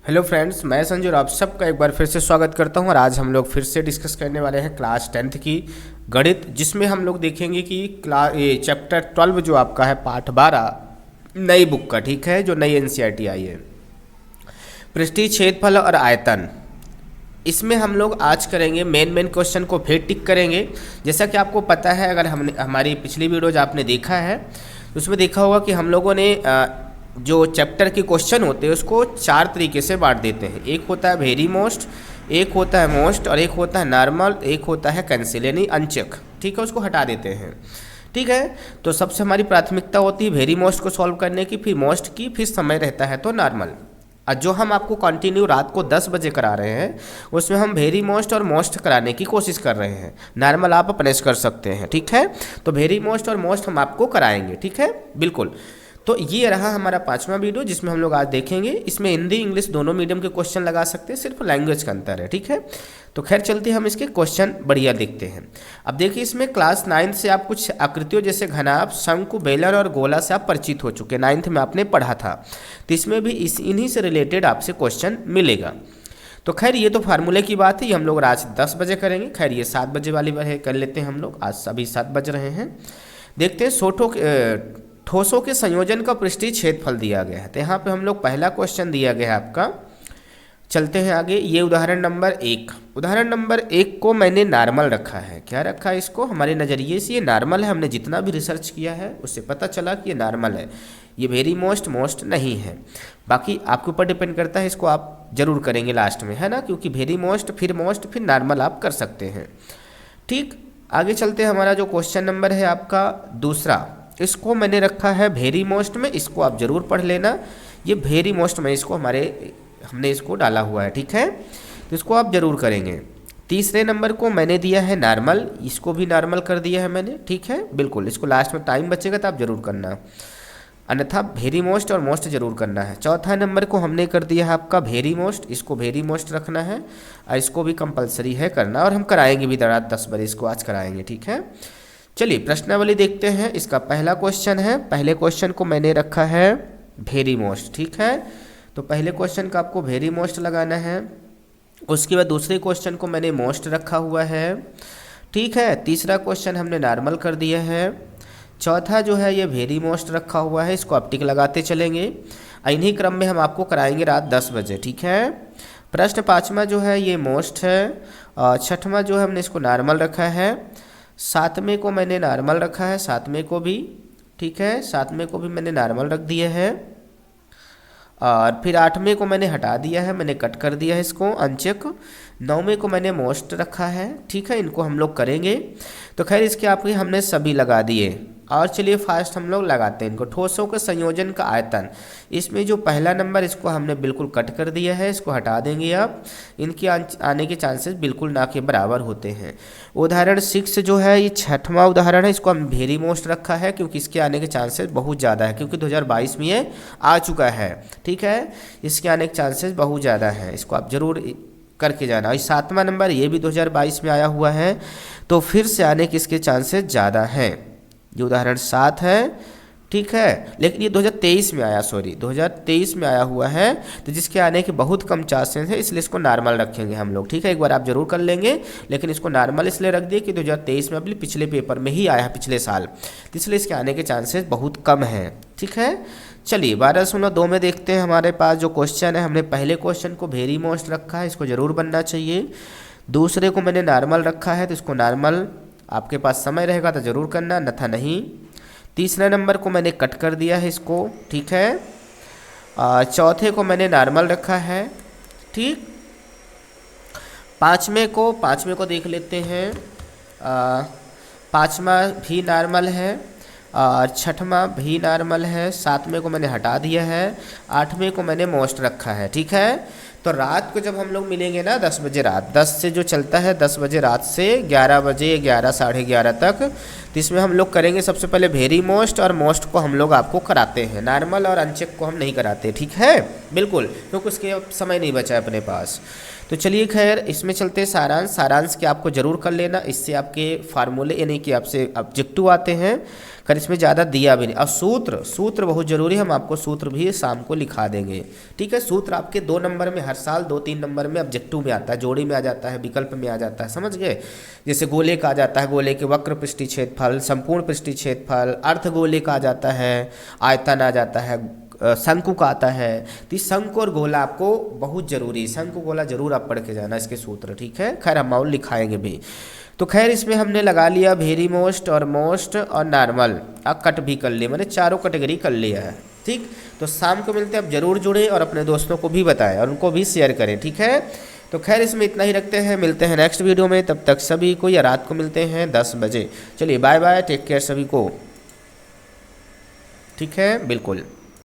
Hello friends, मैं संजू और आप सबका एक बार फिर से स्वागत करता हूं। और आज हम लोग फिर से डिस्कस करने वाले हैं क्लास 10th की गणित, जिसमें हम लोग देखेंगे कि चैप्टर 12 जो आपका है पाठ 12 नई बुक का, ठीक है, जो नई एनसीईआरटी आई है, पृष्ठीय क्षेत्रफल और आयतन। इसमें हम लोग आज करेंगे मेन क्वेश्चन को फिर टिक करेंगे। जैसा कि आपको पता है, अगर हमने हमारी पिछली वीडियोज आपने देखा है तो उसमें देखा होगा कि हम लोगों ने जो चैप्टर के क्वेश्चन होते हैं उसको 4 तरीके से बांट देते हैं। एक होता है वेरी मोस्ट, एक होता है मोस्ट, और एक होता है नॉर्मल, एक होता है कैंसिल यानी अनचेक, ठीक है, उसको हटा देते हैं। ठीक है, तो सबसे हमारी प्राथमिकता होती है वेरी मोस्ट को सॉल्व करने की, फिर मोस्ट की, फिर समय रहता है तो नॉर्मल। और जो हम आपको कंटिन्यू रात को 10 बजे करा रहे हैं उसमें हम वेरी मोस्ट और मोस्ट कराने की कोशिश कर रहे हैं। नॉर्मल आप अपने कर सकते हैं, ठीक है। तो वेरी मोस्ट और मोस्ट हम आपको कराएंगे, ठीक है, बिल्कुल। तो ये रहा हमारा 5वां वीडियो, जिसमें हम लोग आज देखेंगे। इसमें हिंदी इंग्लिश दोनों मीडियम के क्वेश्चन लगा सकते हैं, सिर्फ लैंग्वेज का अंतर है, ठीक है। तो खैर चलते हम इसके क्वेश्चन बढ़िया देखते हैं। अब देखिए, इसमें क्लास 9 से आप कुछ आकृतियों जैसे घनाभ, शंकु, बेलन और गोला से आप परिचित हो चुके हैं, 9th में आपने पढ़ा था। तो इसमें भी इन्हीं से रिलेटेड आपसे क्वेश्चन मिलेगा। तो खैर ये तो फार्मूले की बात है, ये हम लोग आज 10 बजे करेंगे। खैर ये 7 बजे वाली है, कर लेते हैं हम लोग, आज अभी 7 बज रहे हैं। देखते हैं ठोसों के संयोजन का पृष्ठीय क्षेत्रफल दिया गया है। तो यहाँ पे हम लोग पहला क्वेश्चन दिया गया है आपका। चलते हैं आगे। ये उदाहरण नंबर 1, उदाहरण नंबर 1 को मैंने नॉर्मल रखा है। क्या रखा है इसको? हमारे नज़रिए से ये नॉर्मल है। हमने जितना भी रिसर्च किया है उससे पता चला कि ये नॉर्मल है, ये वेरी मोस्ट नहीं है। बाकी आपके ऊपर डिपेंड करता है, इसको आप जरूर करेंगे लास्ट में, है ना, क्योंकि वेरी मोस्ट फिर नॉर्मल आप कर सकते हैं। ठीक, आगे चलते हैं। हमारा जो क्वेश्चन नंबर है आपका दूसरा, इसको मैंने रखा है वेरी मोस्ट में, इसको आप जरूर पढ़ लेना। ये वेरी मोस्ट में इसको हमने इसको डाला हुआ है, ठीक है, तो इसको आप जरूर करेंगे। तीसरे नंबर को मैंने दिया है नॉर्मल, इसको भी नॉर्मल कर दिया है मैंने, ठीक है, बिल्कुल। इसको लास्ट में टाइम बचेगा तो आप जरूर करना, अन्यथा वेरी मोस्ट और मोस्ट जरूर करना है। चौथा नंबर को हमने कर दिया है आपका वेरी मोस्ट, इसको वेरी मोस्ट रखना है और इसको भी कंपलसरी है करना, और हम कराएंगे भी रात 10 बजे, इसको आज कराएंगे, ठीक है। चलिए प्रश्नावली देखते हैं। इसका पहला क्वेश्चन है, पहले क्वेश्चन को मैंने रखा है वेरी मोस्ट, ठीक है, तो पहले क्वेश्चन का आपको वेरी मोस्ट लगाना है। उसके बाद दूसरे क्वेश्चन को मैंने मोस्ट रखा हुआ है, ठीक है। तीसरा क्वेश्चन हमने नॉर्मल कर दिया है। चौथा जो है ये वेरी मोस्ट रखा हुआ है, इसको आप टिक लगाते चलेंगे। इन्हीं क्रम में हम आपको कराएंगे रात 10 बजे, ठीक है। प्रश्न 5वां जो है ये मोस्ट है, और 6वां जो है हमने इसको नॉर्मल रखा है। 7वें को मैंने नॉर्मल रखा है, 7वें को भी, ठीक है, 7वें को भी मैंने नॉर्मल रख दिया है। और फिर 8वें को मैंने हटा दिया है, मैंने कट कर दिया है इसको अनचेक। 9वें को मैंने मोस्ट रखा है, ठीक है, इनको हम लोग करेंगे। तो खैर इसके आपके हमने सभी लगा दिए। और चलिए फास्ट हम लोग लगाते हैं इनको। ठोसों के संयोजन का आयतन, इसमें जो पहला नंबर इसको हमने बिल्कुल कट कर दिया है, इसको हटा देंगे आप। इनके आने के चांसेस बिल्कुल ना के बराबर होते हैं। उदाहरण 6 जो है ये 6वां उदाहरण है, इसको हम वेरी मोस्ट रखा है क्योंकि इसके आने के चांसेस बहुत ज़्यादा है, क्योंकि 2022 में ये आ चुका है, ठीक है, इसके आने के चांसेस बहुत ज़्यादा है, इसको आप जरूर करके जाना। और 7वां नंबर ये भी 2022 में आया हुआ है, तो फिर से आने के इसके चांसेस ज़्यादा हैं। ये उदाहरण 7 है, ठीक है, लेकिन ये 2023 में आया, 2023 में आया हुआ है, तो जिसके आने के बहुत कम चांसेस है, इसलिए इसको नॉर्मल रखेंगे हम लोग, ठीक है। एक बार आप जरूर कर लेंगे, लेकिन इसको नॉर्मल इसलिए रख दिए कि 2023 में अभी पिछले पेपर में ही आया है, पिछले साल, तो इसलिए इसके आने के चांसेस बहुत कम हैं, ठीक है। चलिए 12.2 में देखते हैं। हमारे पास जो क्वेश्चन है, हमने पहले क्वेश्चन को वेरी मोस्ट रखा है, इसको जरूर बनना चाहिए। दूसरे को मैंने नॉर्मल रखा है, तो इसको नॉर्मल, आपके पास समय रहेगा तो जरूर करना, अन्यथा नहीं। तीसरे नंबर को मैंने कट कर दिया है इसको, ठीक है। चौथे को मैंने नॉर्मल रखा है, ठीक। पाँचवें को देख लेते हैं। 5वां भी नॉर्मल है, और 6वां भी नॉर्मल है। 7वें को मैंने हटा दिया है। 8वें को मैंने मोस्ट रखा है, ठीक है। तो रात को जब हम लोग मिलेंगे ना 10 बजे, रात 10 से जो चलता है 10 बजे रात से 11 बजे, 11 साढ़े 11 तक, तो इसमें हम लोग करेंगे सबसे पहले वेरी मोस्ट, और मोस्ट को हम लोग आपको कराते हैं, नॉर्मल और अनचेक को हम नहीं कराते, ठीक है, बिल्कुल, क्योंकि उसके समय नहीं बचा है अपने पास। तो चलिए खैर इसमें चलते हैं सारांश के आपको जरूर कर लेना, इससे आपके फार्मूले यानी कि आपसे ऑब्जेक्टिव आते हैं। खैर इसमें ज़्यादा दिया भी नहीं। और सूत्र बहुत जरूरी है, हम आपको सूत्र भी शाम को लिखा देंगे। ठीक है, सूत्र आपके 2 नंबर में हर साल 2-3 नंबर में ऑब्जेक्टिव में आता है, जोड़ी में आ जाता है, विकल्प में आ जाता है, समझ गए। जैसे गोले का आ जाता है, गोले के वक्र पृष्ठीय क्षेत्रफल, संपूर्ण पृष्ठीय क्षेत्रफल, अर्धगोले का आ जाता है, आयतन आ जाता है, शंकु का आता है। तो इस शंकु और गोला आपको बहुत जरूरी, शंकु गोला जरूर आप पढ़ के जाना इसके सूत्र। ठीक है, खैर हम और लिखाएंगे भी। तो खैर इसमें हमने लगा लिया वेरी मोस्ट और मोस्ट और नॉर्मल, अब कट भी कर लिए, मैंने चारों कैटेगरी कर लिया है। ठीक, तो शाम को मिलते हैं, अब जरूर जुड़े और अपने दोस्तों को भी बताएं और उनको भी शेयर करें। ठीक है, तो खैर इसमें इतना ही रखते हैं, मिलते हैं नेक्स्ट वीडियो में, तब तक सभी को, या रात को मिलते हैं 10 बजे। चलिए बाय बाय, टेक केयर सभी को। ठीक है, बिल्कुल।